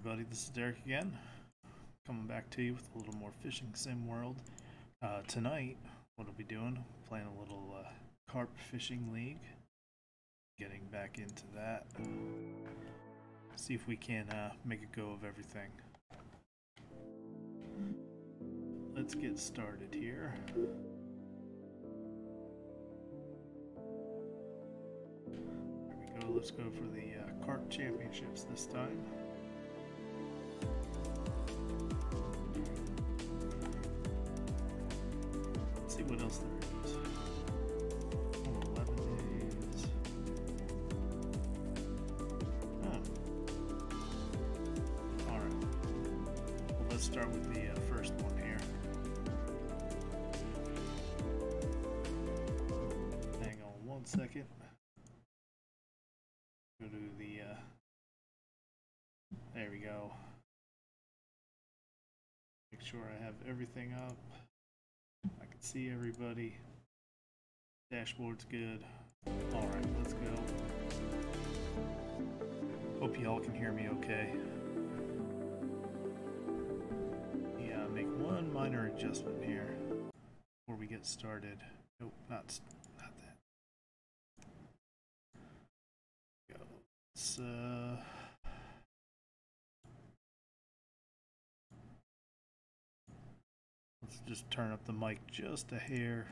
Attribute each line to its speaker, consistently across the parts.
Speaker 1: everybody, this is Derek again, coming back to you with a little more Fishing Sim World. Tonight, what I'll be doing, playing a little Carp Fishing League, getting back into that, see if we can make a go of everything. Let's get started here. There we go, let's go for the Carp Championships this time. See what else there is. Oh, 11 days. Huh. Alright. Well, let's start with the first one here. Hang on one second. Go to the, there we go. Make sure I have everything up. I can see everybody. Dashboard's good. Alright, let's go. Hope y'all can hear me okay. Yeah, make one minor adjustment here before we get started. Nope, not that. Go. Let's just turn up the mic just a hair.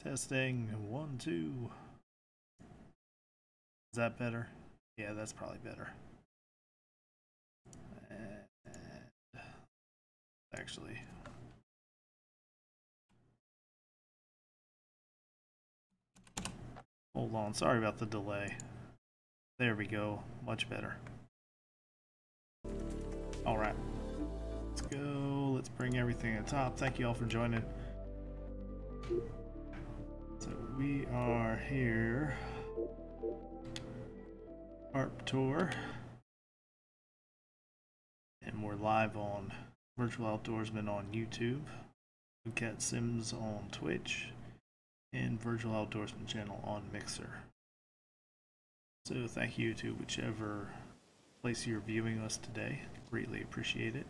Speaker 1: Testing, 1, 2. Is that better? Yeah, that's probably better. And actually, hold on, sorry about the delay. There we go, much better. Alright, let's go. Let's bring everything at the top. Thank you all for joining. So we are here. Carp Tour. And we're live on Virtual Outdoorsman on YouTube. Cat Sims on Twitch. And Virtual Outdoorsman channel on Mixer. So thank you to whichever place you're viewing us today. Greatly appreciate it.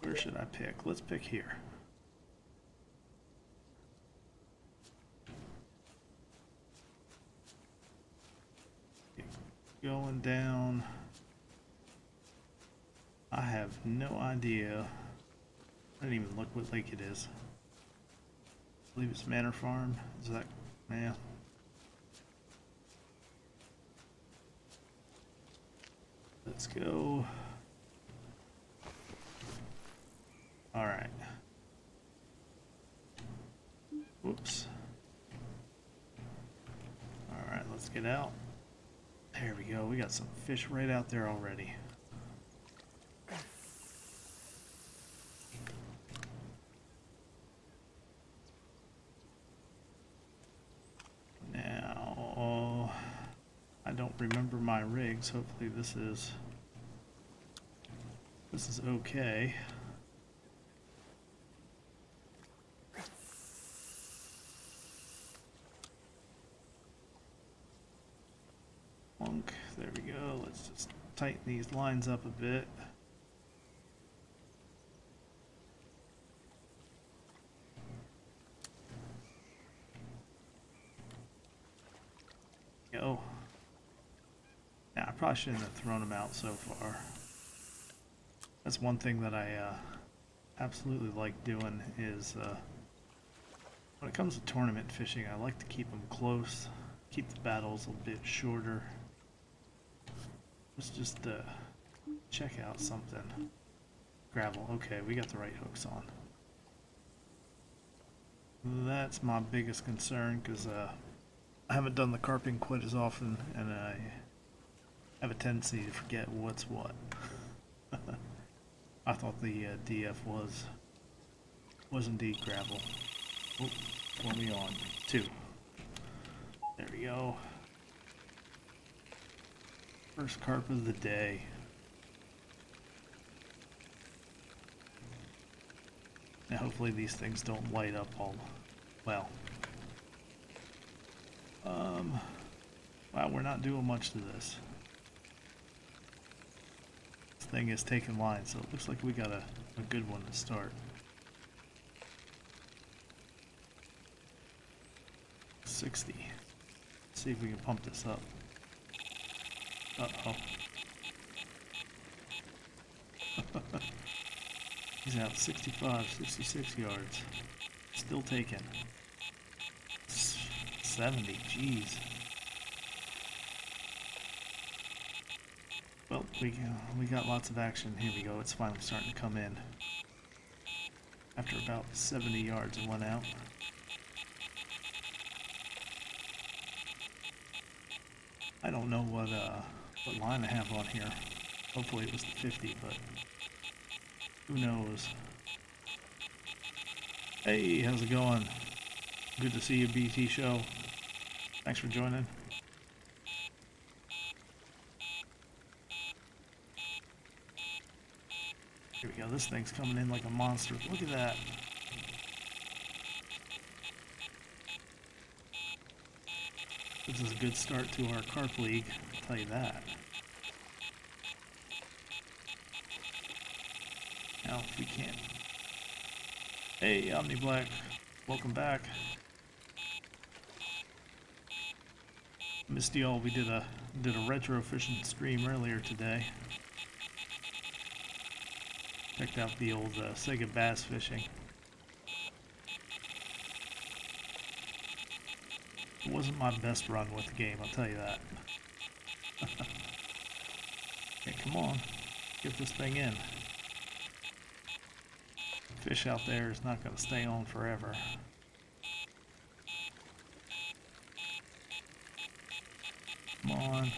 Speaker 1: Where should I pick? Let's pick here. Going down. I have no idea. I didn't even look what lake it is. I believe it's Manor Farm. Is that? Yeah. Let's go. All right. Whoops. All right, let's get out. There we go. We got some fish right out there already. Now, I don't remember my rigs. Hopefully this is okay. There we go. Let's just tighten these lines up a bit. Go. Yeah, I probably shouldn't have thrown them out so far. That's one thing that I absolutely like doing is when it comes to tournament fishing, I like to keep them close, keep the battles a bit shorter. Let's just check out something. Gravel. Okay, we got the right hooks on. That's my biggest concern because I haven't done the carping quite as often, and I have a tendency to forget what's what. I thought the DF was indeed gravel. Oh, what are we on? 2. There we go. First carp of the day. And hopefully these things don't light up all, well. Wow, we're not doing much to this. This thing is taking line, so it looks like we got a good one to start. 60. Let's see if we can pump this up. Uh-oh. He's out 65, 66 yards. Still taking. 70, jeez. Well, we got lots of action. Here we go. It's finally starting to come in. After about 70 yards, it went out. I don't know what line I have on here. Hopefully it was the 50, but who knows? Hey, how's it going? Good to see you, BT Show. Thanks for joining. Here we go. This thing's coming in like a monster. Look at that. This is a good start to our Carp League, I'll tell you that. Now, if we can't... Hey, Omni Black, welcome back. Missed y'all. We did a retro fishing stream earlier today. Checked out the old Sega bass fishing. It wasn't my best run with the game, I'll tell you that. Okay, come on, get this thing in. Fish out there is not going to stay on forever. Come on.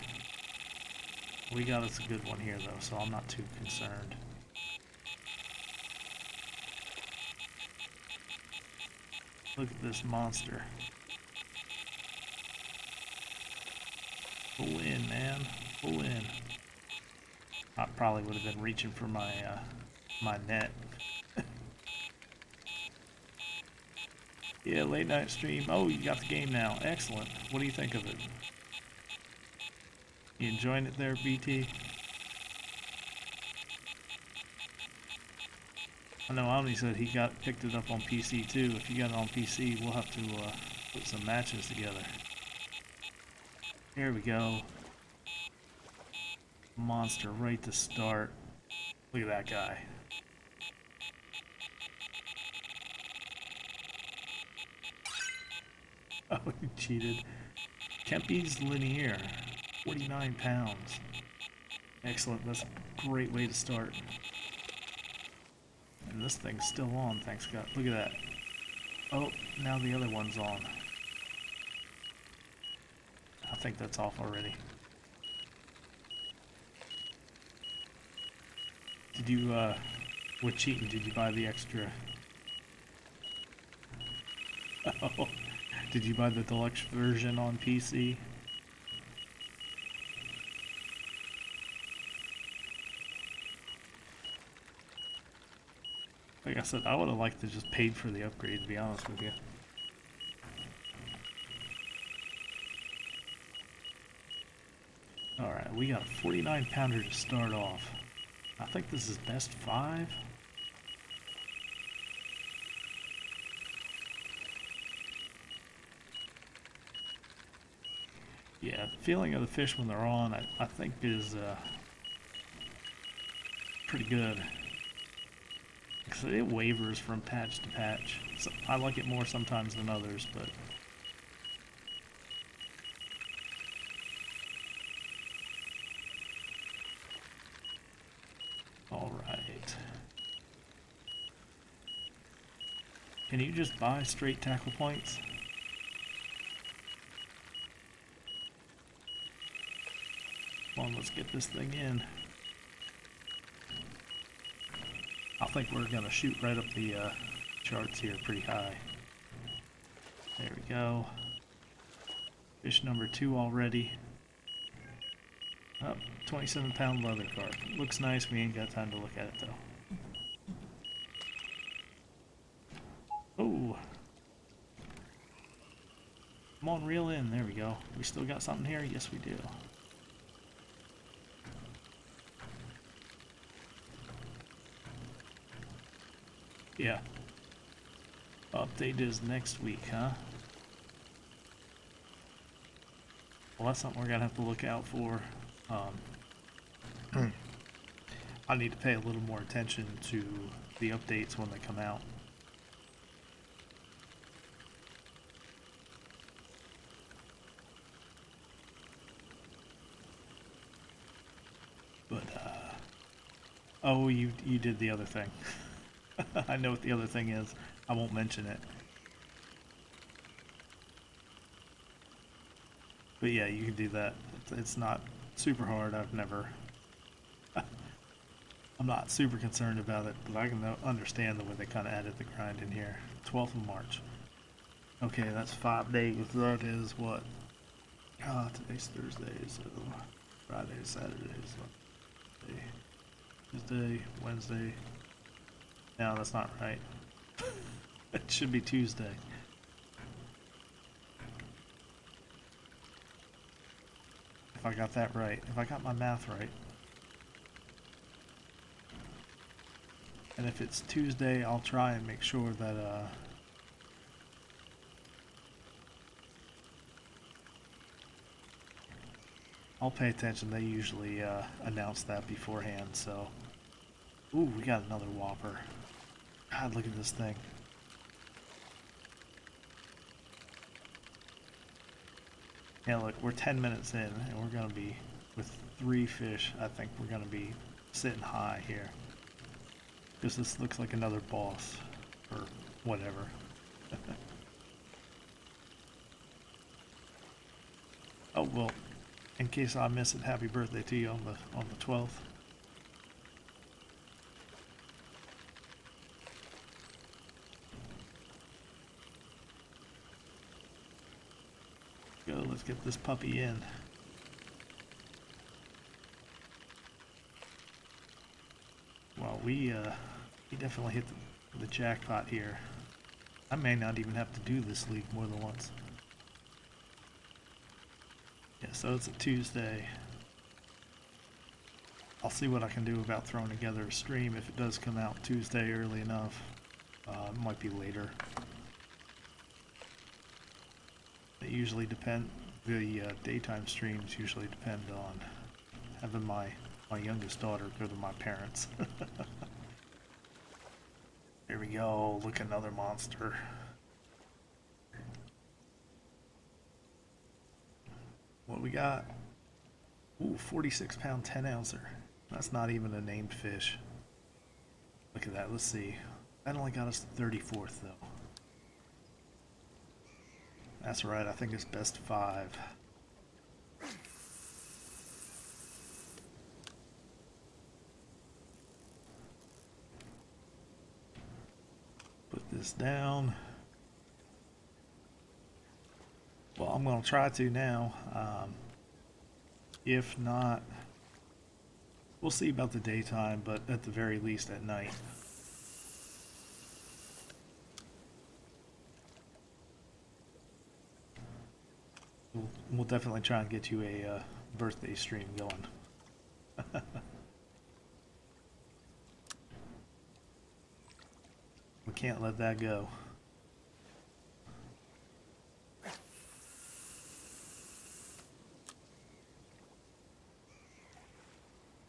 Speaker 1: We got us a good one here though, so I'm not too concerned. Look at this monster. Pull in, man. Pull in. I probably would have been reaching for my my net. Yeah, late night stream. Oh, you got the game now. Excellent. What do you think of it? You enjoying it there, BT? I know Omni said he picked it up on PC too. If you got it on PC, we'll have to put some matches together. Here we go. Monster right to start. Look at that guy. Oh, he cheated. Kempy's linear. 49 pounds. Excellent. That's a great way to start. And this thing's still on, thanks God. Look at that. Oh, now the other one's on. I think that's off already. Did you, with cheating, did you buy the extra? Oh, did you buy the deluxe version on PC? Like I said, I would have liked to just paid for the upgrade, to be honest with you. Alright, we got a 49 pounder to start off. I think this is best 5. Yeah, the feeling of the fish when they're on, I think is pretty good. So it wavers from patch to patch. So I like it more sometimes than others, but... Alright. Can you just buy straight tackle points? Come on, let's get this thing in. I think we're going to shoot right up the charts here pretty high. There we go. Fish number 2 already. Oh, 27-pound leather carp. Looks nice, we ain't got time to look at it though. Come on, reel in. There we go. We still got something here? Yes, we do. Yeah. Update is next week, huh? Well, that's something we're gonna have to look out for. I need to pay a little more attention to the updates when they come out. But, oh, you did the other thing. I know what the other thing is. I won't mention it. But yeah, you can do that. It's not super hard. I'm not super concerned about it, but I can understand the way they kind of added the grind in here. 12th of March. Okay, that's 5 days. That is what? Today's Thursday, so Friday, Saturday, Sunday, Tuesday, Wednesday. No, that's not right. It should be Tuesday. If I got that right. If I got my math right. And if it's Tuesday, I'll try and make sure that, I'll pay attention. They usually, announce that beforehand, so. Ooh, we got another Whopper. God, look at this thing. Yeah, look, we're 10 minutes in, and we're gonna be, with 3 fish, I think we're gonna be sitting high here. Because this looks like another boss, or whatever. Oh, well, in case I miss it, happy birthday to you on the 12th. Go, let's get this puppy in. Well, we definitely hit the jackpot here. I may not even have to do this league more than once. Yeah, so it's a Tuesday. I'll see what I can do about throwing together a stream if it does come out Tuesday early enough. It might be later. They usually depend, the daytime streams usually depend on having my youngest daughter go to my parents. There we go, look, another monster. What we got? Ooh, 46-pound 10-ouncer. That's not even a named fish. Look at that, let's see. That only got us to 34th though. That's right, I think it's best 5. Put this down. Well, I'm going to try to now. If not, we'll see about the daytime, but at the very least at night. We'll definitely try and get you a birthday stream going. We can't let that go.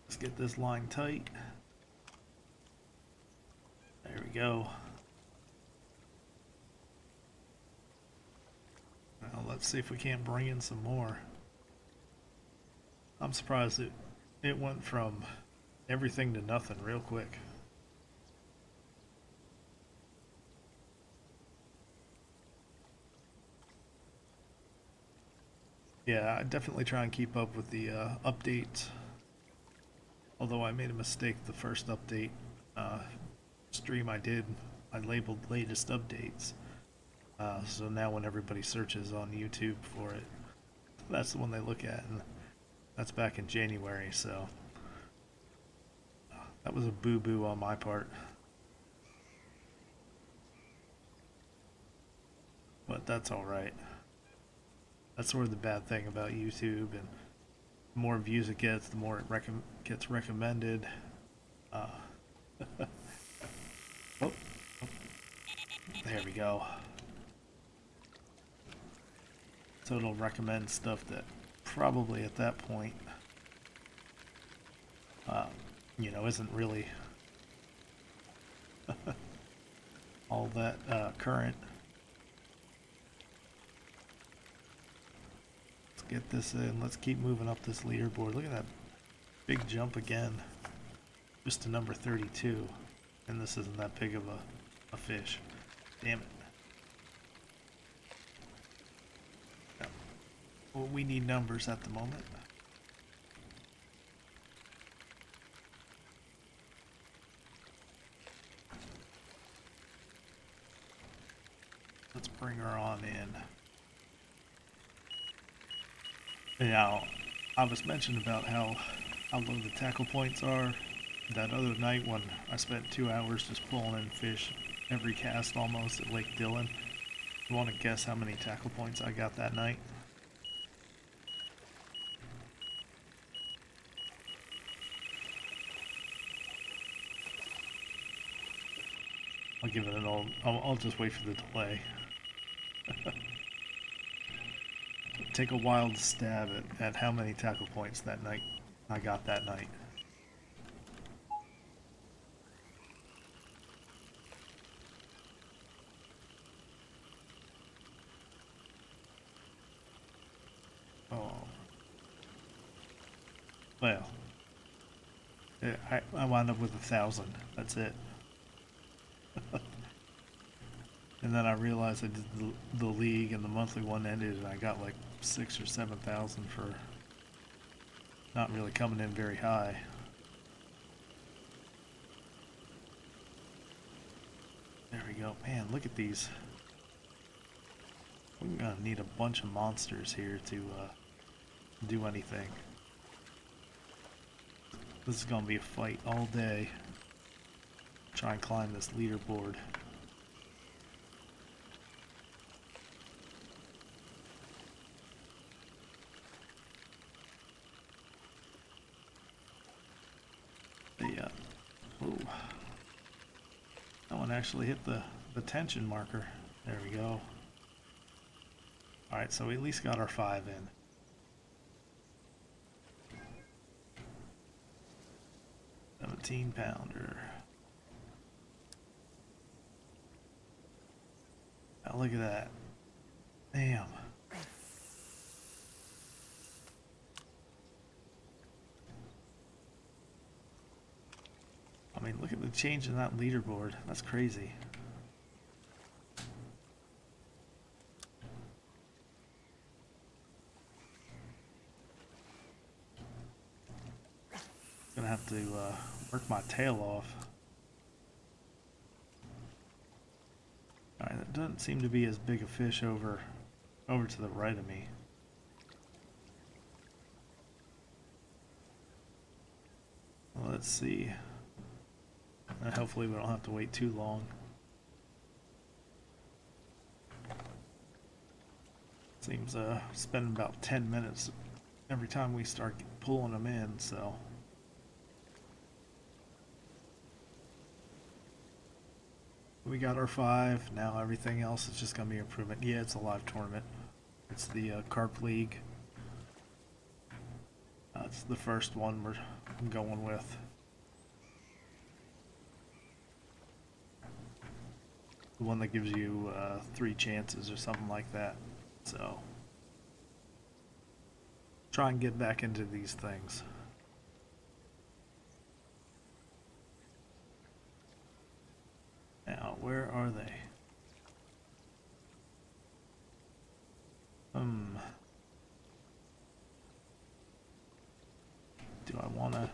Speaker 1: Let's get this line tight. There we go. Now let's see if we can't bring in some more. I'm surprised it went from everything to nothing real quick. Yeah, I definitely try and keep up with the updates. Although I made a mistake the first update stream I did, I labeled latest updates. So now when everybody searches on YouTube for it, that's the one they look at, and that's back in January, so that was a boo-boo on my part. But that's alright. That's sort of the bad thing about YouTube, and the more views it gets, the more it gets recommended. Uh, oh, there we go. So it'll recommend stuff that probably at that point, you know, isn't really all that current. Let's get this in. Let's keep moving up this leaderboard. Look at that big jump again. Just to number 32. And this isn't that big of a fish. Damn it. No. Well, we need numbers at the moment. Let's bring her on in. Now, I was mentioning about how low the tackle points are. That other night when I spent 2 hours just pulling in fish every cast almost at Lake Dillon. You want to guess how many tackle points I got that night? I'll give it an old, I'll just wait for the delay. Take a wild stab at how many tackle points that night I got that night. Oh. Well. I wound up with 1,000. That's it. And then I realized I did the league and the monthly one ended and I got like 6,000 or 7,000 for not really coming in very high. There we go. Man, look at these. We're gonna need a bunch of monsters here to do anything. This is gonna be a fight all day. Try and climb this leaderboard. Ooh. That one actually hit the tension marker. There we go. Alright, so we at least got our 5 in. £17. Oh, look at that. Damn. I mean, look at the change in that leaderboard. That's crazy. Gonna have to work my tail off. Alright, that doesn't seem to be as big a fish over to the right of me. Well, let's see. Hopefully we don't have to wait too long. Seems spend about 10 minutes every time we start pulling them in, so. We got our 5, now everything else is just going to be improvement. Yeah, it's a live tournament. It's the Carp League. It's the first one I'm going with. The one that gives you 3 chances or something like that. So, try and get back into these things. Now, where are they? Do I want to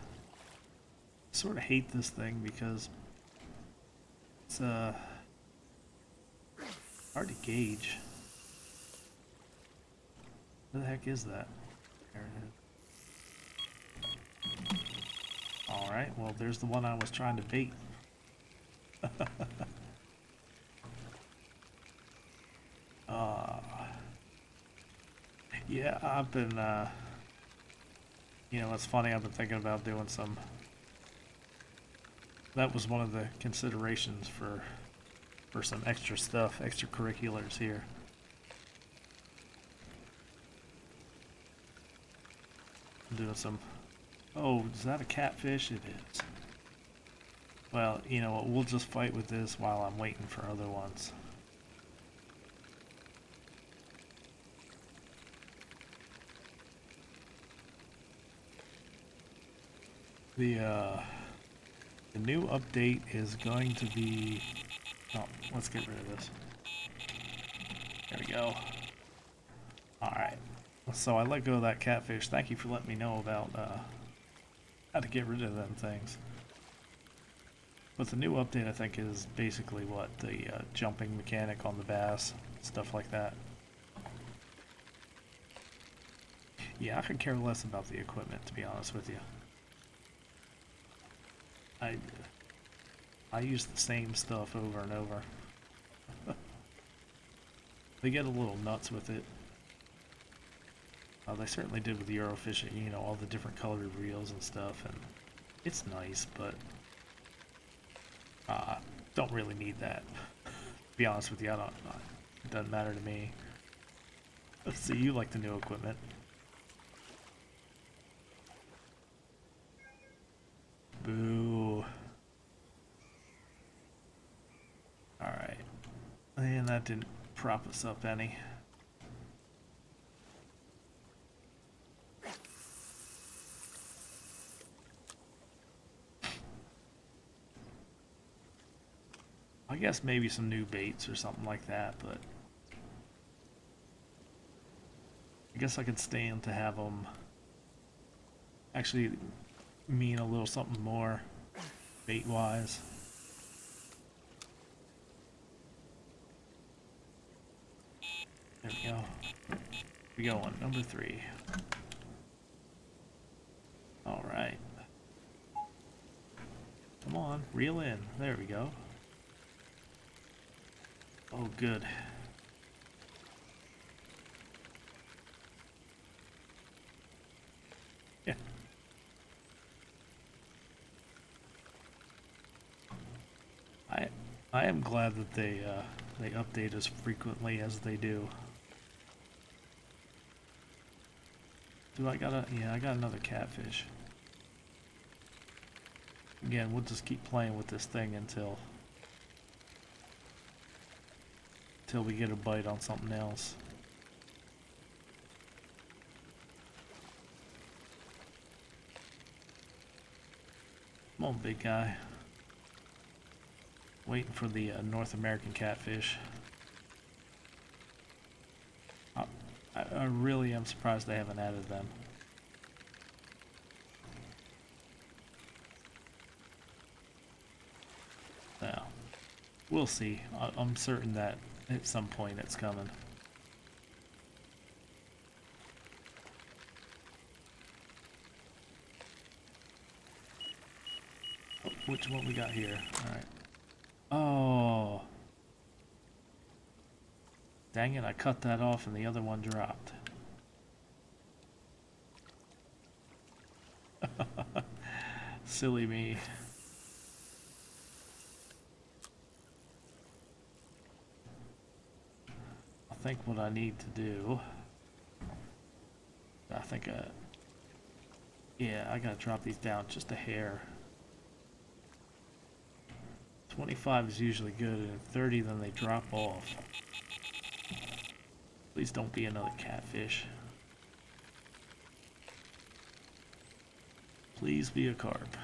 Speaker 1: sort of hate this thing because it's hard to gauge. What the heck is that? There it is. Alright, well there's the one I was trying to bait. Yeah, I've been, you know, it's funny, I've been thinking about doing some, that was one of the considerations for some extra stuff, extracurriculars here. I'm doing some, oh, is that a catfish? It is. Well, you know what, we'll just fight with this while I'm waiting for other ones. The new update is going to be, oh, let's get rid of this. There we go. Alright, so I let go of that catfish. Thank you for letting me know about how to get rid of them things. But the new update, I think, is basically what? The jumping mechanic on the bass, stuff like that. Yeah, I could care less about the equipment, to be honest with you. I use the same stuff over and over. They get a little nuts with it. They certainly did with the Eurofishing, you know, all the different colored reels and stuff, and it's nice, but don't really need that. To be honest with you, it doesn't matter to me. Let's see, you like the new equipment. Boo. Alright. And that didn't prop us up any. I guess maybe some new baits or something like that, but I guess I could stand to have them actually mean a little something more bait-wise. There we go. We go on number 3. Alright. Come on, reel in. There we go. Oh, good. Yeah. I am glad that they update as frequently as they do. Do I got yeah, I got another catfish. Again, we'll just keep playing with this thing until we get a bite on something else. Come on, big guy. Waiting for the North American catfish. I really am surprised they haven't added them. Now, we'll see. I'm certain that at some point it's coming. Oh, which one we got here? Alright. Oh. Dang it, I cut that off and the other one dropped. Silly me. I think what I need to do, yeah, I gotta drop these down just a hair. 25 is usually good, and at 30 then they drop off. Please don't be another catfish. Please be a carp.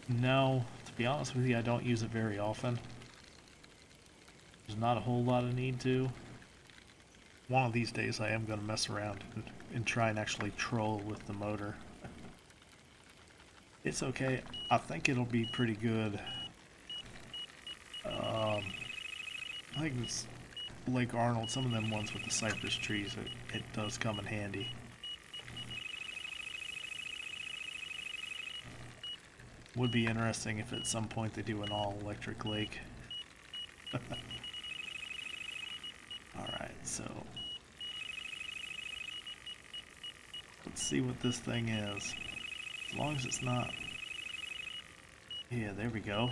Speaker 1: No, to be honest with you, I don't use it very often. There's not a whole lot of need to. One of these days I am going to mess around and try and actually troll with the motor. It's okay. I think it'll be pretty good. I think it's Lake Arnold, some of them ones with the cypress trees, it does come in handy. Would be interesting if at some point they do an all-electric lake. so let's see what this thing is. As long as it's not... Yeah, there we go.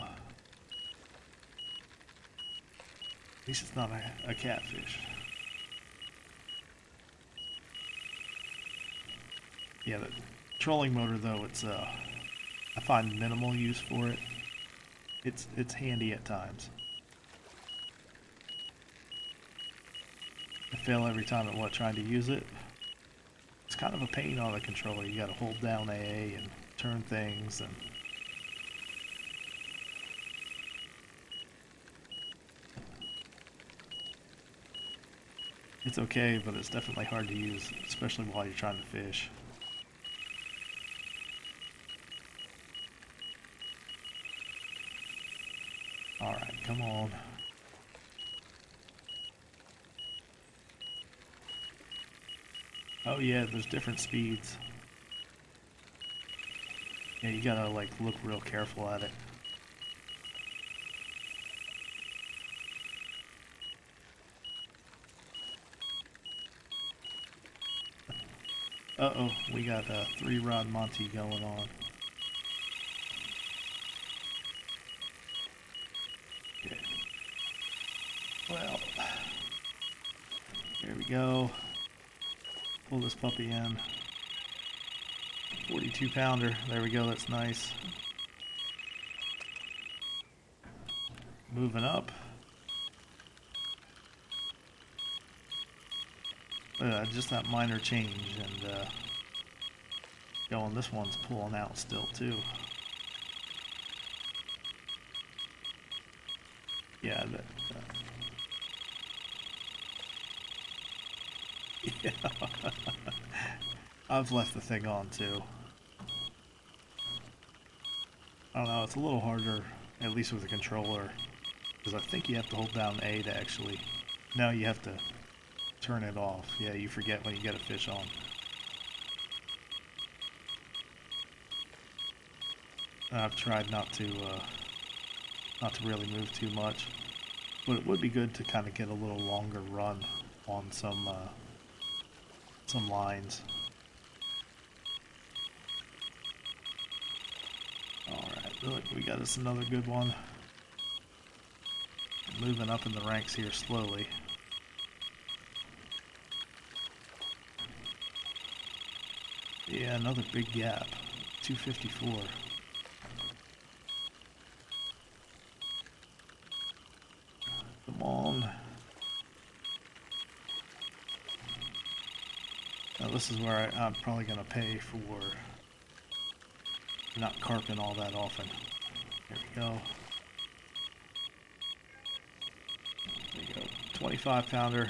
Speaker 1: At least it's not a catfish. Yeah, the trolling motor though, it's I find minimal use for it. It's handy at times. I fail every time at trying to use it. It's kind of a pain on the controller. You gotta hold down A and turn things and it's okay, but it's definitely hard to use, especially while you're trying to fish. Alright, come on. Oh yeah, there's different speeds. Yeah, you gotta like look real careful at it. Uh-oh, we got a 3-rod Monty going on. Okay. Well, there we go. Pull this puppy in. 42 pounder. There we go, that's nice. Moving up. Just that minor change, and going, this one's pulling out still too. Yeah, yeah. I've left the thing on too. I don't know, it's a little harder, at least with the controller, because I think you have to hold down A to actually... No, you have to turn it off. Yeah, you forget when you get a fish on. I've tried not to really move too much, but it would be good to kind of get a little longer run on some lines. All right, look, we got us another good one. Moving up in the ranks here slowly. Yeah, another big gap. 254. Come on. Now this is where I'm probably going to pay for not carping all that often. There we go. There you go. 25 pounder.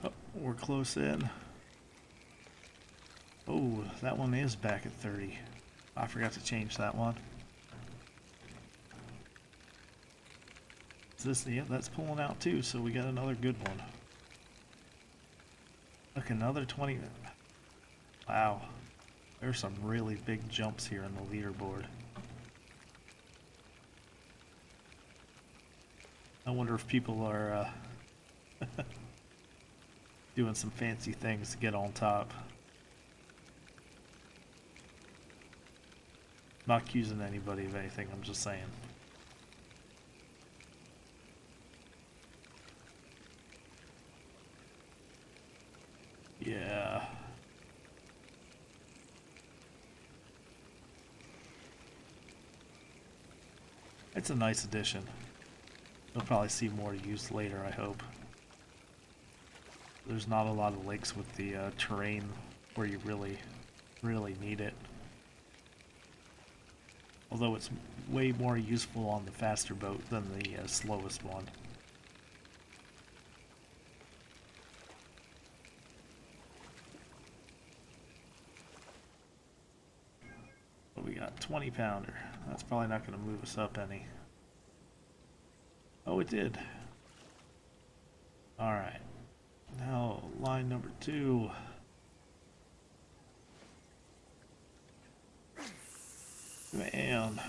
Speaker 1: Oh, we're close in. Oh, that one is back at 30. I forgot to change that one. Is this, yeah, that's pulling out too, so we got another good one. Look, another 20. Wow. There's some really big jumps here in the leaderboard. I wonder if people are doing some fancy things to get on top. Not accusing anybody of anything, I'm just saying. Yeah. It's a nice addition. You'll probably see more used later, I hope. There's not a lot of lakes with the terrain where you really need it. Although it's way more useful on the faster boat than the slowest one. But we got 20 pounder. That's probably not going to move us up any. Oh, it did. Alright. Now, line number 2. Man.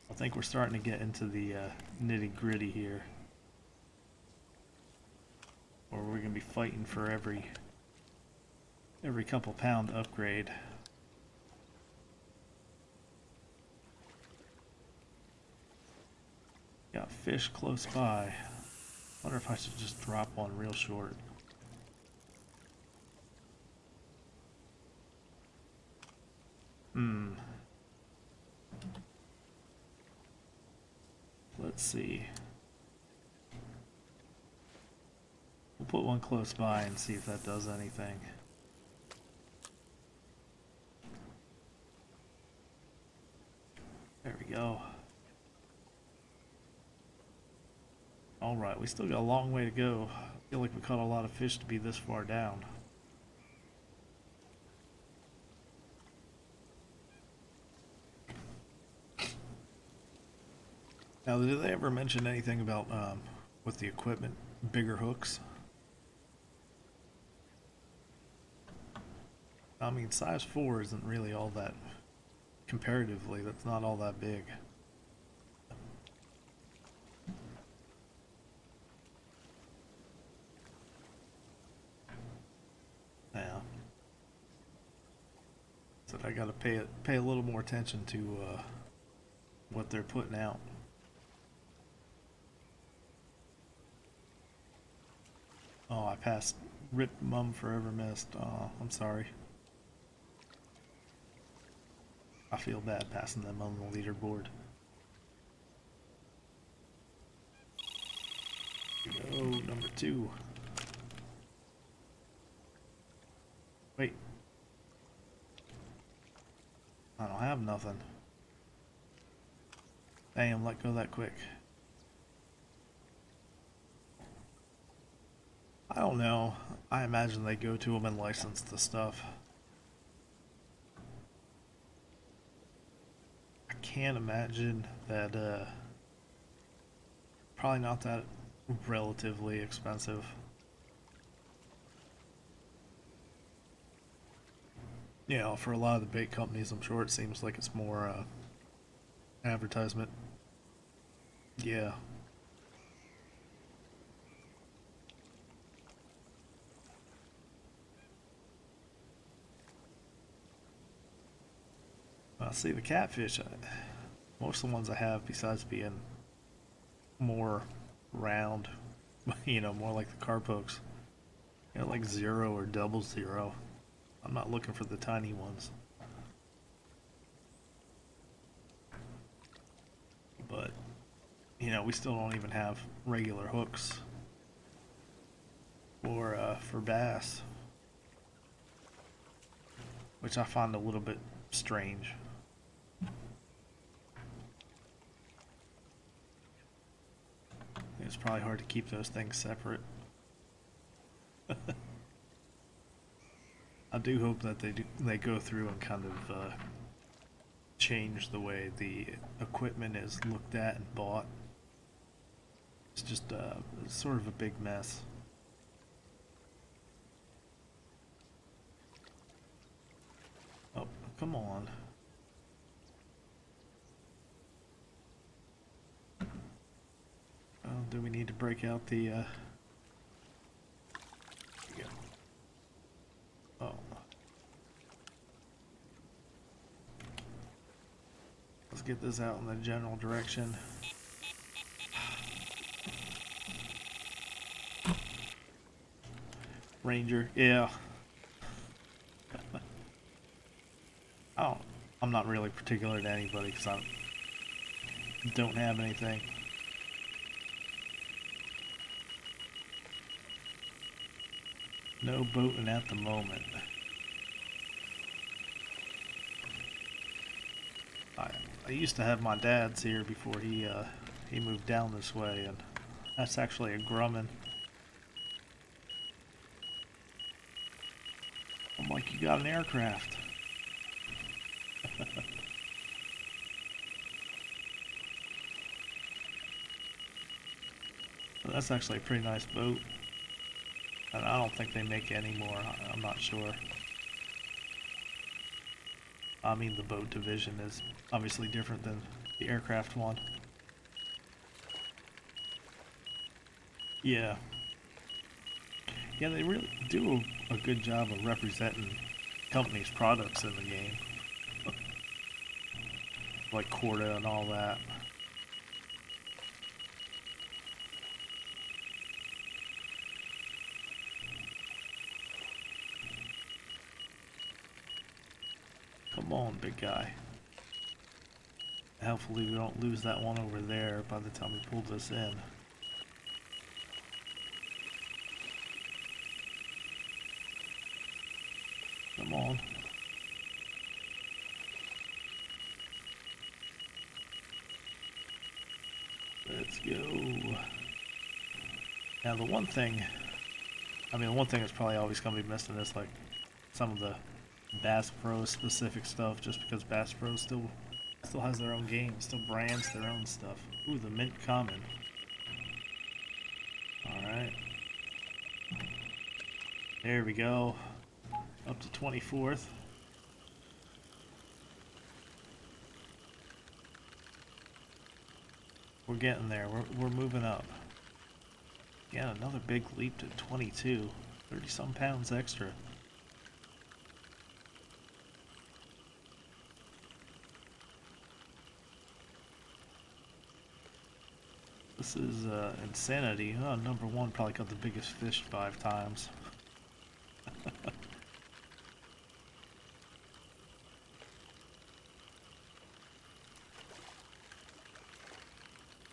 Speaker 1: I'll think we're starting to get into the nitty gritty here. Or we're gonna be fighting for every couple pound upgrade. Got fish close by. Wonder if I should just drop one real short. Let's see. We'll put one close by and see if that does anything. There we go. Alright, we still got a long way to go. I feel like we caught a lot of fish to be this far down. Now, did they ever mention anything about, with the equipment, bigger hooks? I mean, size 4 isn't really all that, comparatively, that's not all that big. Yeah. So I gotta pay a little more attention to, what they're putting out. Oh, I passed Rip Mum Forever Missed. Oh, I'm sorry. I feel bad passing them on the leaderboard. Here we go, number 2. Wait. I don't have nothing. Damn, let go that quick. I don't know. I imagine they go to them and license the stuff. I can't imagine that, probably not that relatively expensive. You know, for a lot of the big companies, I'm sure it seems like it's more, advertisement. Yeah. See, the catfish, most of the ones I have, besides being more round, you know, more like the carp hooks, you know, like 0 or 00. I'm not looking for the tiny ones. But, you know, we still don't even have regular hooks for bass, which I find a little bit strange. It's probably hard to keep those things separate. I do hope that they go through and kind of change the way the equipment is looked at and bought. It's just sort of a big mess. Oh, come on. Oh, do we need to break out the, yeah. Oh. Let's get this out in the general direction. Ranger, yeah. I'm not really particular to anybody because I don't have anything. No boating at the moment. I used to have my dad's here before he moved down this way, and that's actually a Grumman. I'm like, you got an aircraft. Well, that's actually a pretty nice boat. And I don't think they make any more. I'm not sure. I mean, the boat division is obviously different than The aircraft one. Yeah. Yeah, they really do a good job of representing companies' products in the game. Like Corda and all that. Come on, big guy. Hopefully we don't lose that one over there by the time we pull this in. Come on. Let's go. Now the one thing, the one thing that's probably always going to be missing is like some of the Bass Pro specific stuff, just because Bass Pro still has their own game, still brands their own stuff. Ooh, the mint common. Alright. There we go. Up to 24th. We're getting there. We're moving up. Yeah, another big leap to 22. 30-some pounds extra. This is insanity. Oh, number one probably got the biggest fish 5 times.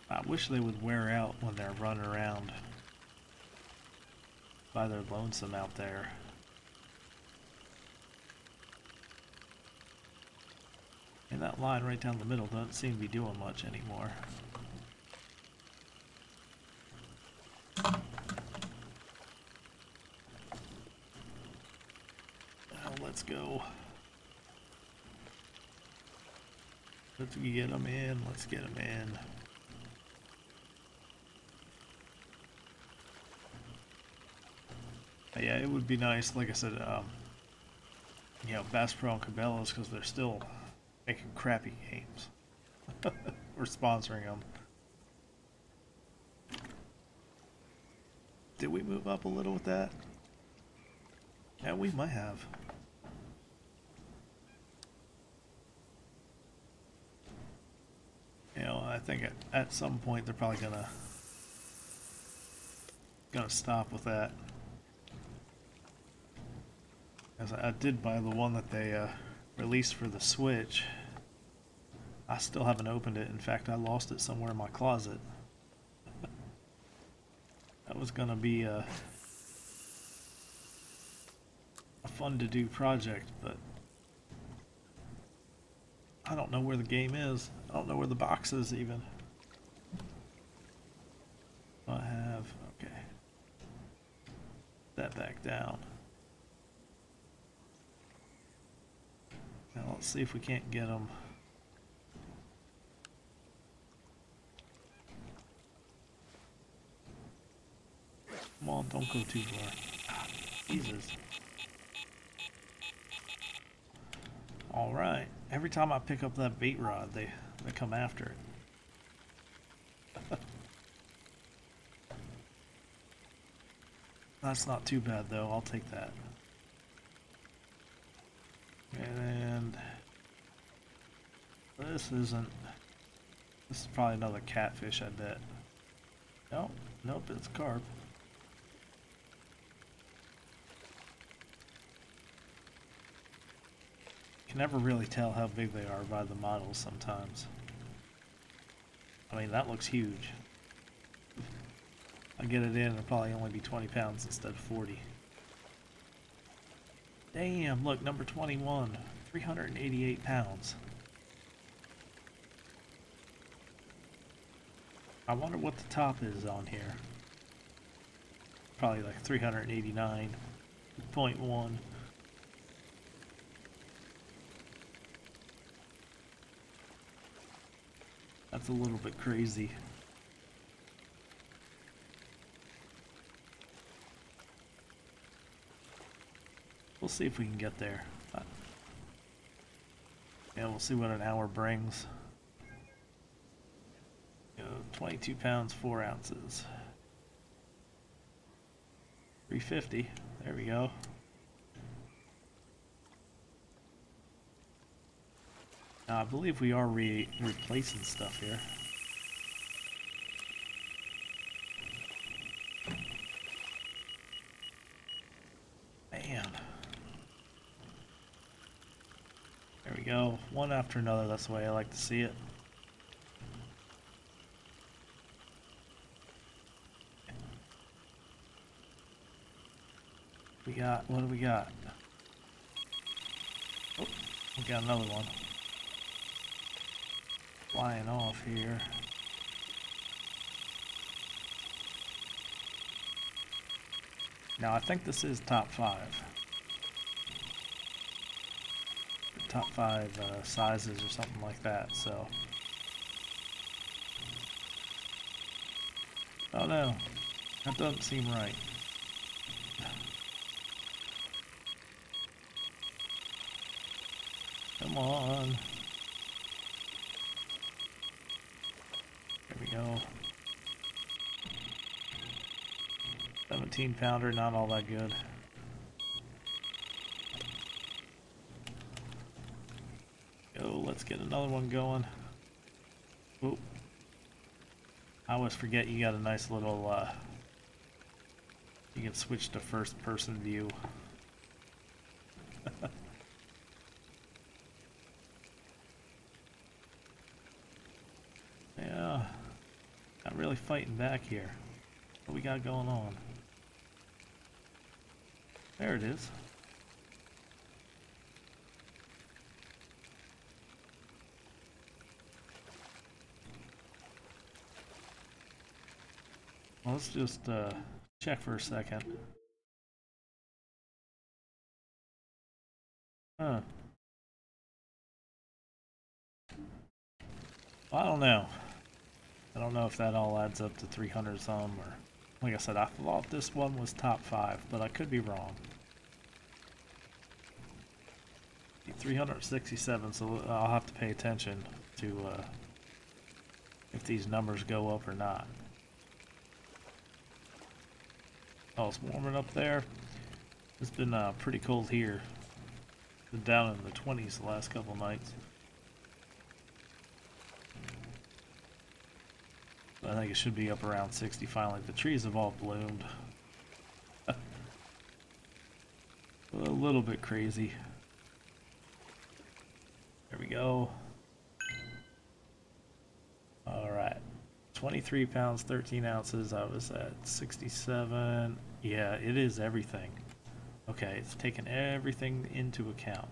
Speaker 1: I wish they would wear out when they're running around by their lonesome out there. And that line right down the middle doesn't seem to be doing much anymore. Now let's go. Let's get them in. Let's get them in. Yeah, it would be nice, like I said, you know, Bass Pro and Cabela's, because they're still making crappy games. We're sponsoring them. Did we move up a little with that? Yeah, we might have. You know, I think at some point they're probably gonna stop with that. As I did buy the one that they released for the Switch. I still haven't opened it. In fact, I lost it somewhere in my closet. That was gonna be a fun to do project, but I don't know where the game is. I don't know where the box is even. I have, okay. That back down. Now let's see if we can't get them. Come on, don't go too far. Ah, Jesus. Alright. Every time I pick up that bait rod, they come after it. That's not too bad though, I'll take that. And this is probably another catfish, I bet. Nope, nope, it's carp. Can never really tell how big they are by the models sometimes. I mean, that looks huge. I get it in, it'll probably only be 20 pounds instead of 40. Damn, look, number 21, 388 pounds. I wonder what the top is on here. Probably like 389.1. That's a little bit crazy. We'll see if we can get there. Yeah, we'll see what an hour brings. 22 pounds, 4 ounces. 350. There we go. Now, I believe we are replacing stuff here. Man. There we go. One after another. That's the way I like to see it. What do we got? Oh, we got another one. Flying off here. Now I think this is top 5. Top 5 sizes or something like that, so. Oh no, that doesn't seem right. Come on. There we go. 17 pounder, not all that good. Go, let's get another one going. Oop. I always forget you got a nice little, you can switch to first person view. Yeah, not really fighting back here. What we got going on? There it is. Well, let's just check for a second. Huh. Well, I don't know. I don't know if that all adds up to 300 some, or like I said, I thought this one was top 5, but I could be wrong. 367, so I'll have to pay attention to if these numbers go up or not. Oh, it's warming up there. It's been pretty cold here. Been down in the 20s the last couple nights. I think it should be up around 60 finally. The trees have all bloomed. A little bit crazy. There we go. Alright. 23 pounds, 13 ounces. I was at 67. Yeah, it is everything. Okay, it's taken everything into account.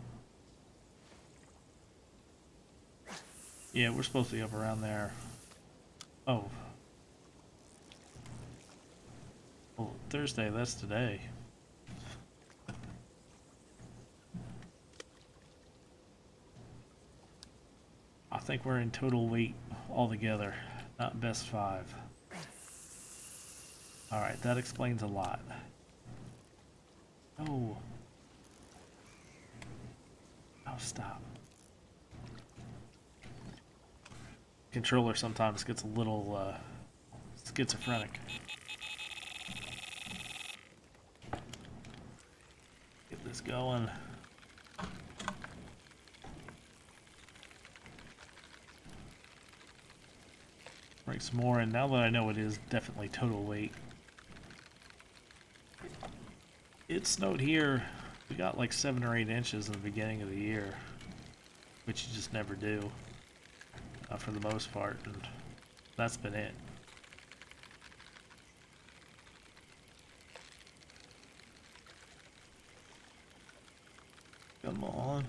Speaker 1: Yeah, we're supposed to be up around there. Oh. Well, Thursday, that's today. I think we're in total weight altogether, not best 5. Alright, that explains a lot. Oh. Oh, stop. Controller sometimes gets a little schizophrenic. Get this going. Bring some more in now that I know it is definitely total weight. It snowed here. We got like 7 or 8 inches in the beginning of the year, which you just never do. For the most part, and that's been it. Come on.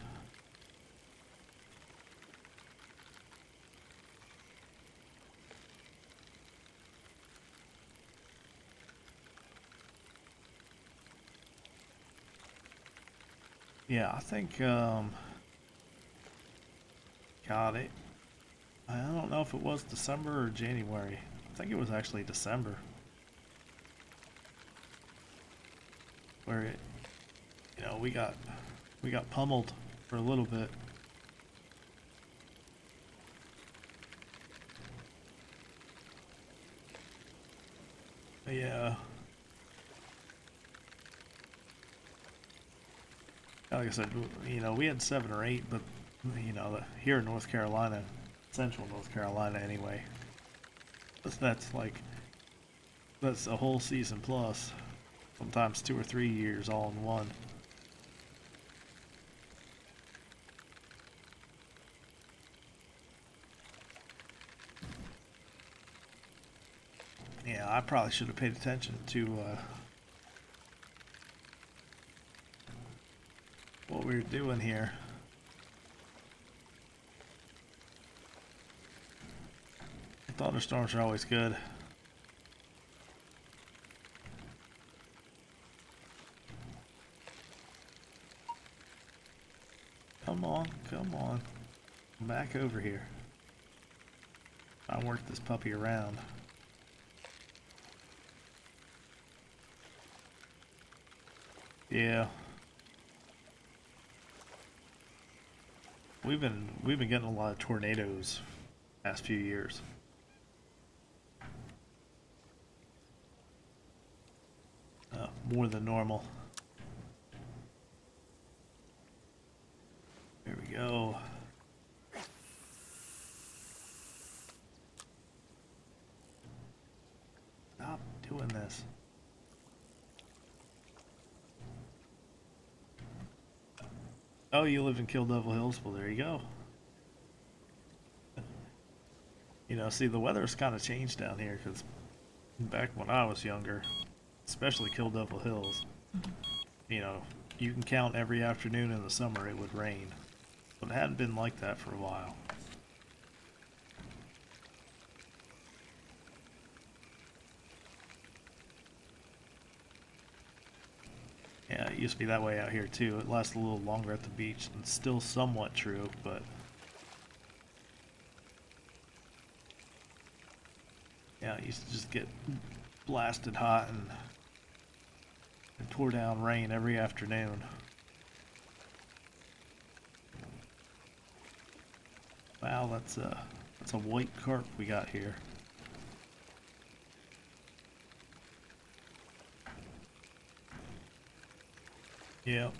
Speaker 1: Yeah, I think got it. I don't know if it was December or January. I think it was actually December. Where it, you know, we got pummeled for a little bit. Yeah. Like I said, you know, we had 7 or 8, but, you know, here in North Carolina, central North Carolina anyway, that's like, that's a whole season plus, sometimes 2 or 3 years all in one. Yeah, I probably should have paid attention to what we were doing here. Thunderstorms are always good. Come on, come on. Come back over here. I work this puppy around. Yeah. We've been getting a lot of tornadoes past few years. More than normal. There we go. Stop doing this. Oh, you live in Kill Devil Hills? Well, there you go. You know, see, the weather's kind of changed down here, because back when I was younger, especially Kill Devil Hills, you know, you can count every afternoon in the summer it would rain. But it hadn't been like that for a while. Yeah, it used to be that way out here too. It lasts a little longer at the beach, and still somewhat true, but yeah, it used to just get blasted hot and pour down rain every afternoon. Wow, that's a white carp we got here. Yep.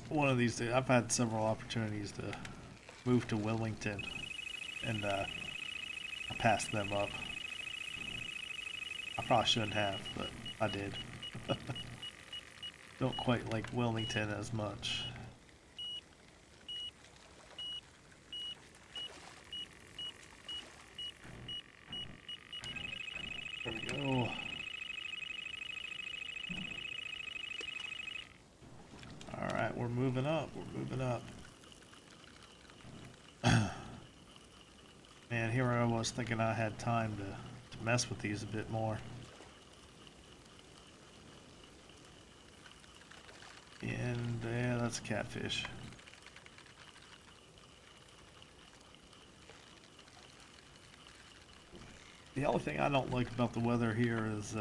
Speaker 1: One of these days, I've had several opportunities to move to Wilmington, and I passed them up. I probably shouldn't have, but I did. Don't quite like Wilmington as much. There we go. Alright, we're moving up. We're moving up. Man, here I was thinking I had time to mess with these a bit more. And yeah, that's a catfish. The only thing I don't like about the weather here is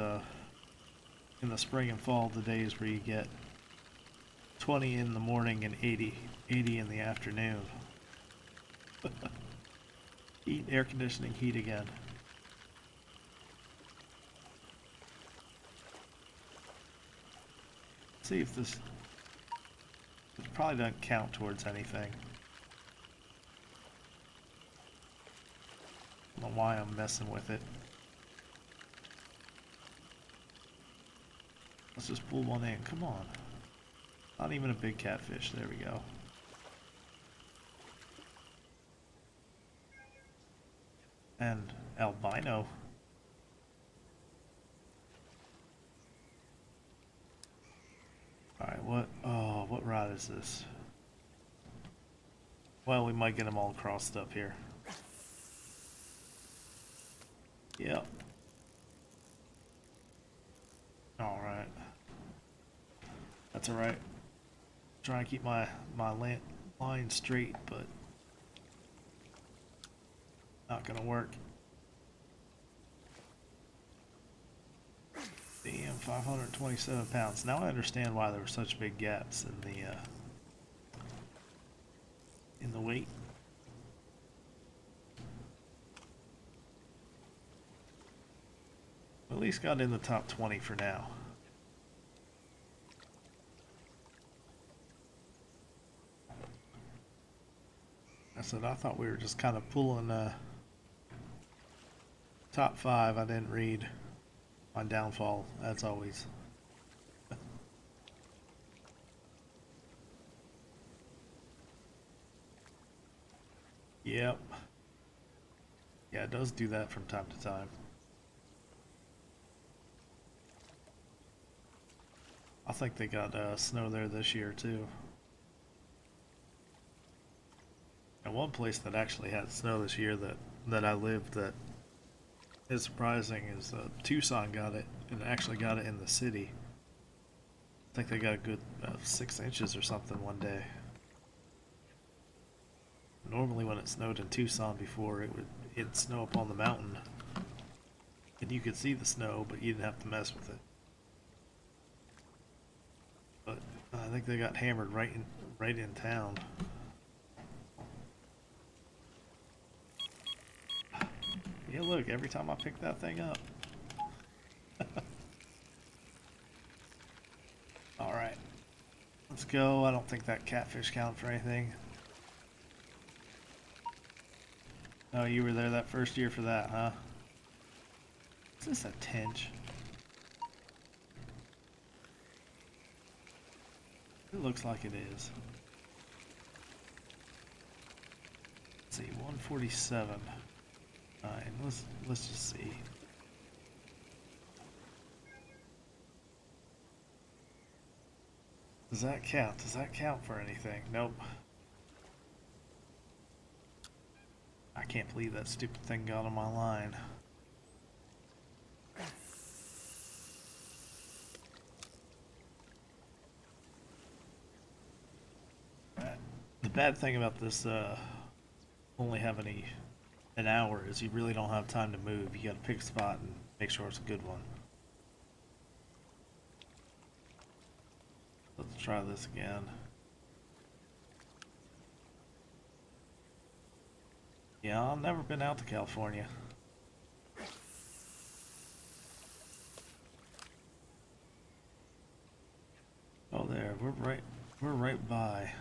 Speaker 1: in the spring and fall, the days where you get 20 in the morning and 80 in the afternoon. Heat, air conditioning, heat again. Let's see if this probably doesn't count towards anything. I don't know why I'm messing with it. Let's just pull one in. Come on. Not even a big catfish. There we go. And albino. Alright, what rod is this? Well, we might get them all crossed up here. Yep. Alright. That's alright. Trying to keep my line straight, but not gonna work. Damn 527 pounds. Now I understand why there were such big gaps in the weight. At least got in the top 20 for now. I said I thought we were just kind of pulling top 5. I didn't read my downfall, as always. Yep. Yeah, it does do that from time to time. I think they got snow there this year too. And one place that actually had snow this year that I lived that is surprising is Tucson got it, and actually got it in the city. I think they got a good 6 inches or something one day. Normally when it snowed in Tucson before, it'd snow up on the mountain. And you could see the snow, but you didn't have to mess with it. But I think they got hammered right in town. Yeah, look, every time I pick that thing up. Alright. Let's go. I don't think that catfish counted for anything. Oh, you were there that first year for that, huh? Is this a tench? It looks like it is. Let's see, 147. Alright, let's just see. Does that count? Does that count for anything? Nope. I can't believe that stupid thing got on my line. The bad thing about this only having an hour is you really don't have time to move. You gotta pick a spot and make sure it's a good one. Let's try this again. Yeah, I've never been out to California. Oh, there, we're right by.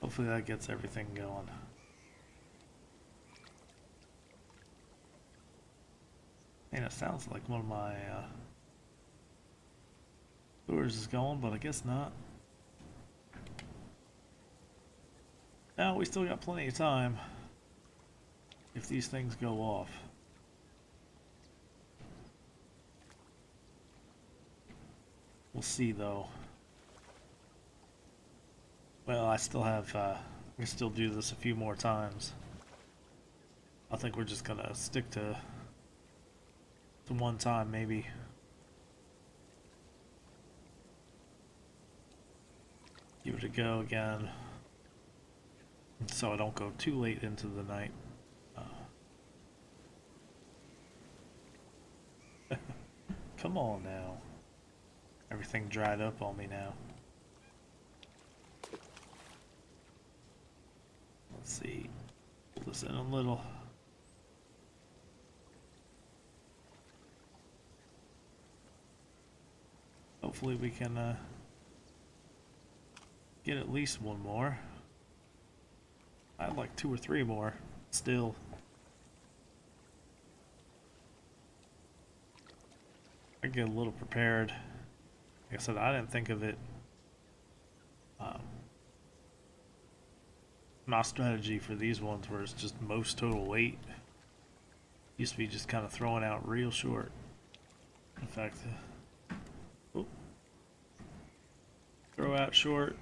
Speaker 1: Hopefully that gets everything going. And it sounds like one of my lures is going, but I guess not. Now we still got plenty of time if these things go off. We'll see though. Well, I still have, I can still do this a few more times. I think we're just gonna stick to one time maybe. Give it a go again, so I don't go too late into the night. Come on now. Everything dried up on me now. Let's see. Pull this in a little. Hopefully we can get at least one more. I'd like 2 or 3 more still. I get a little prepared. Like I said, I didn't think of it. My strategy for these ones where it's just most total weight used to be just kind of throwing out real short. In fact, throw out short,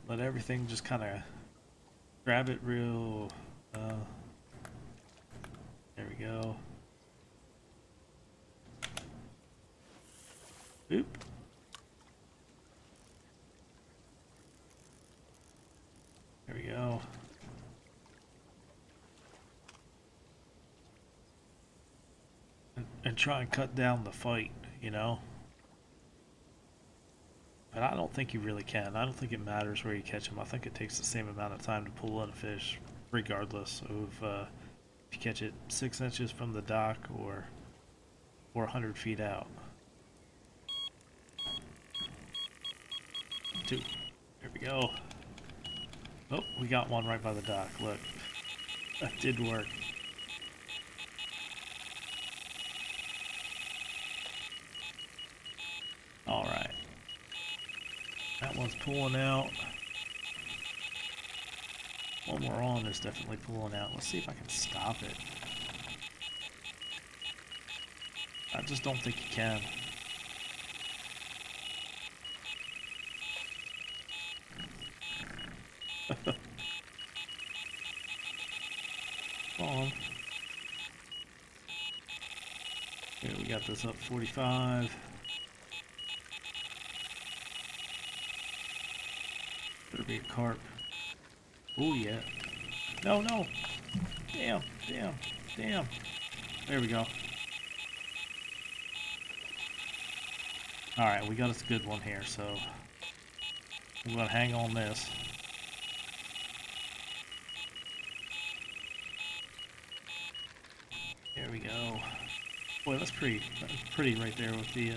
Speaker 1: let everything just kind of grab it real. There we go. Oop. There we go. and try and cut down the fight, you know? But I don't think you really can. I don't think it matters where you catch them. I think it takes the same amount of time to pull in a fish, regardless of if you catch it 6 inches from the dock or 400 feet out. 2. There we go. Oh, we got one right by the dock. Look, that did work. All right. That one's pulling out. One we're on is definitely pulling out. Let's see if I can stop it. I just don't think you can. Come on. Here, we got this up 45. Better be a carp. Oh yeah. No, no. Damn, damn, damn. There we go. Alright, we got us a good one here, so we're gonna hang on this. There we go. Boy, that's pretty right there with the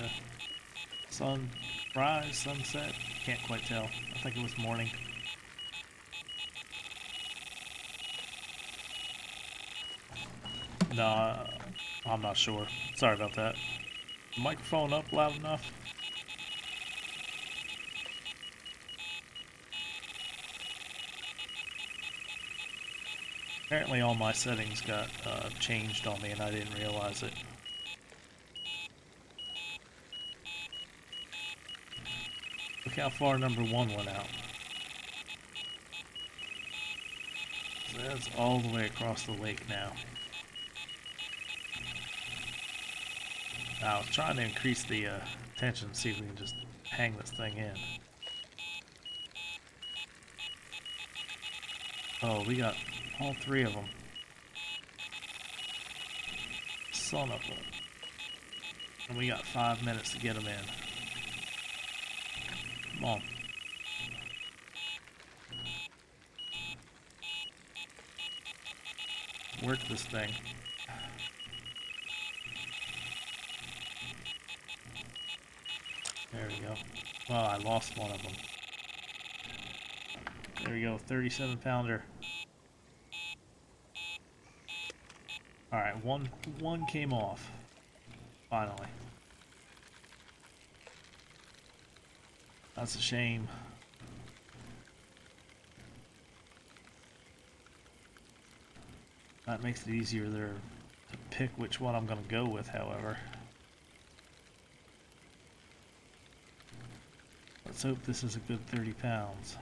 Speaker 1: sunrise, sunset. Can't quite tell. I think it was morning. No, I'm not sure. Sorry about that. Microphone up loud enough? Apparently all my settings got changed on me and I didn't realize it. Look how far number 1 went out. So that's all the way across the lake now. I was trying to increase the tension, see if we can just hang this thing in. Oh, we got all 3 of them. Son of a... And we got 5 minutes to get them in. Come on. Work this thing. There we go. Well, I lost one of them. There we go, 37 pounder. Alright, one came off. Finally. That's a shame. That makes it easier there to pick which one I'm going to go with, however. Let's hope this is a good 30 pounds.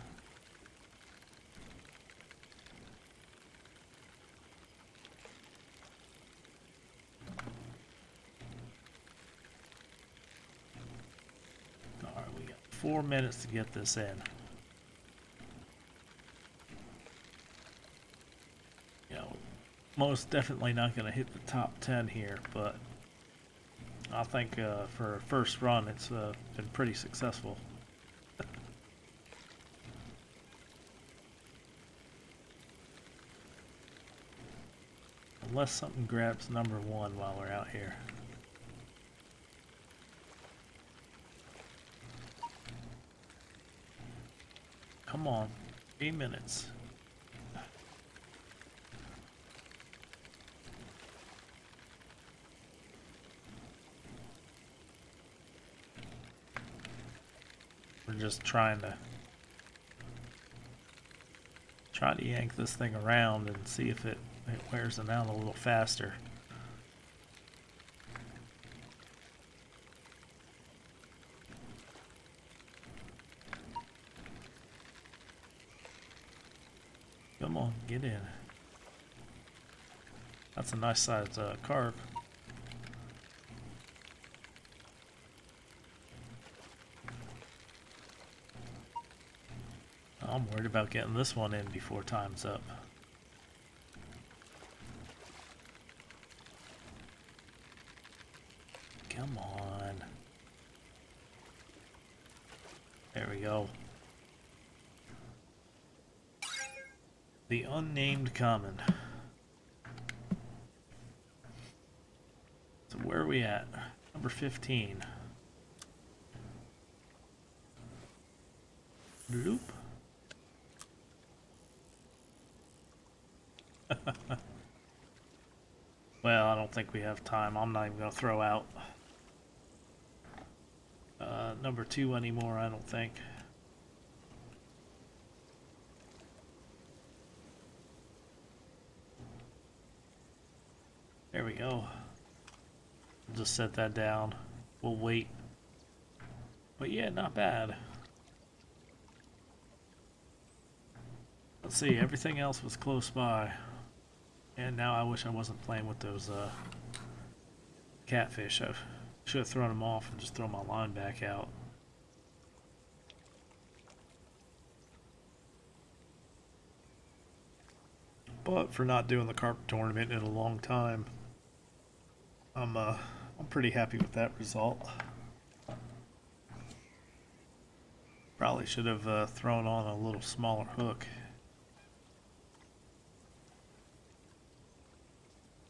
Speaker 1: Alright, we got 4 minutes to get this in. You know, most definitely not going to hit the top 10 here, but I think for a first run it's been pretty successful. Unless something grabs number 1 while we're out here. Come on, 3 minutes. We're just trying to yank this thing around and see if it wears them out a little faster. Come on, get in. That's a nice sized carp. I'm worried about getting this one in before time's up. come on. There we go. The unnamed common. So where are we at? Number 15. Bloop. Well, I don't think we have time. I'm not even going to throw out number 2 anymore, I don't think. There we go. We'll just set that down. We'll wait. But yeah, not bad. Let's see, everything else was close by. And now I wish I wasn't playing with those catfish. I should have thrown them off and just thrown my line back out. But for not doing the carp tournament in a long time, I'm pretty happy with that result. Probably should have thrown on a little smaller hook.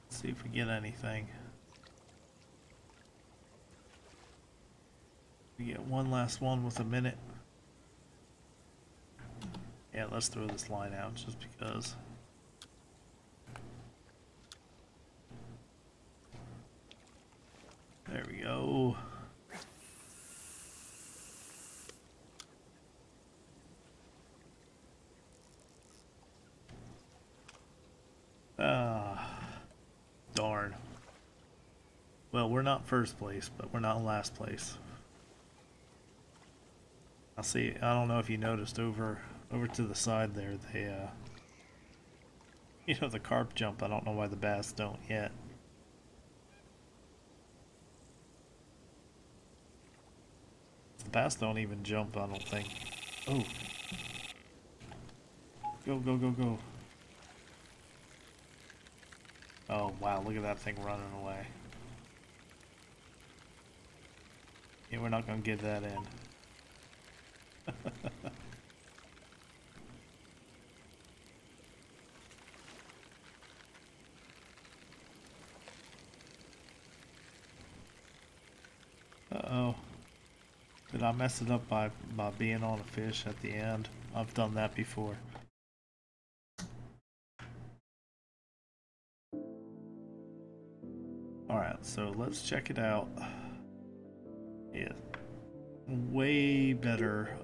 Speaker 1: Let's see if we get anything. We get one last one with a minute. Yeah, let's throw this line out just because. There we go. Darn. Well, we're not first place, but we're not in last place. I see. I don't know if you noticed over to the side there, they you know, the carp jump. I don't know why the bass don't yet. The bass don't even jump, I don't think. Oh. Go, go, go, go. Oh, wow, look at that thing running away. Yeah, we're not going to get that in. Uh-oh. Did I mess it up by being on a fish at the end? I've done that before. Alright, so let's check it out. Yeah. Way better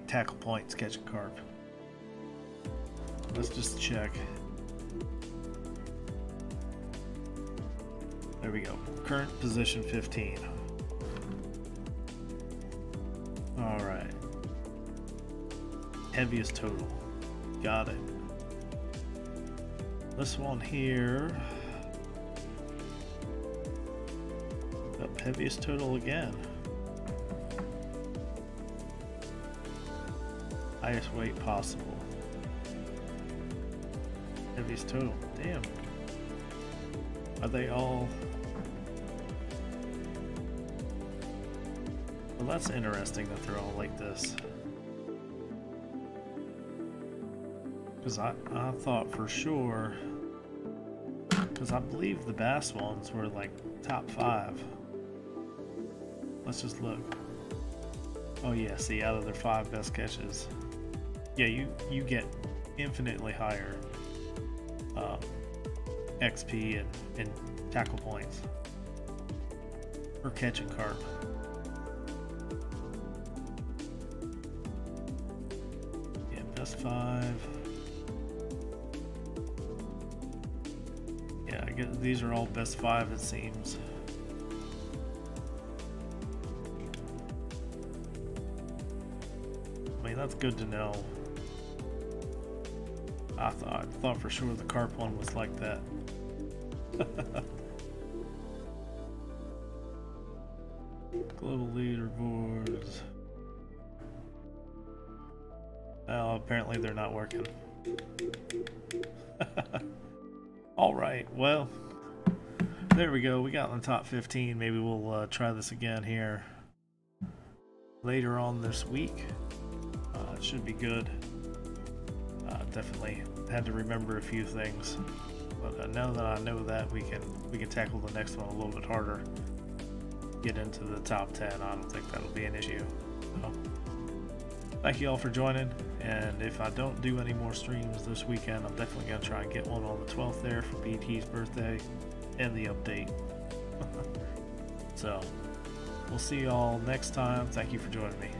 Speaker 1: tackle points catching carp. Let's just check. There we go. Current position 15. Alright. Heaviest total. Got it. This one here. Up heaviest total again. Highest weight possible. Heaviest total. Damn. Are they all... Well, that's interesting that they're all like this. Because I thought for sure... Because I believe the bass ones were like top 5. Let's just look. Oh yeah, see, out of their 5 best catches. Yeah, you get infinitely higher XP and tackle points for catching carp. Yeah, best 5. Yeah, I guess these are all best 5 it seems. I mean, that's good to know. I thought for sure the carp one was like that. Global leaderboards. Oh, apparently they're not working. Alright, well, There we go. We got in the top 15. Maybe we'll try this again here later on this week. It should be good. Definitely had to remember a few things, but now that I know that, we can tackle the next one a little bit harder. Get into the top 10. I don't think that'll be an issue. So, thank you all for joining, and if I don't do any more streams this weekend, I'm definitely going to try and get one on the 12th there for BT's birthday and the update. So, we'll see y'all next time. Thank you for joining me.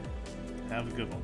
Speaker 1: Have a good one.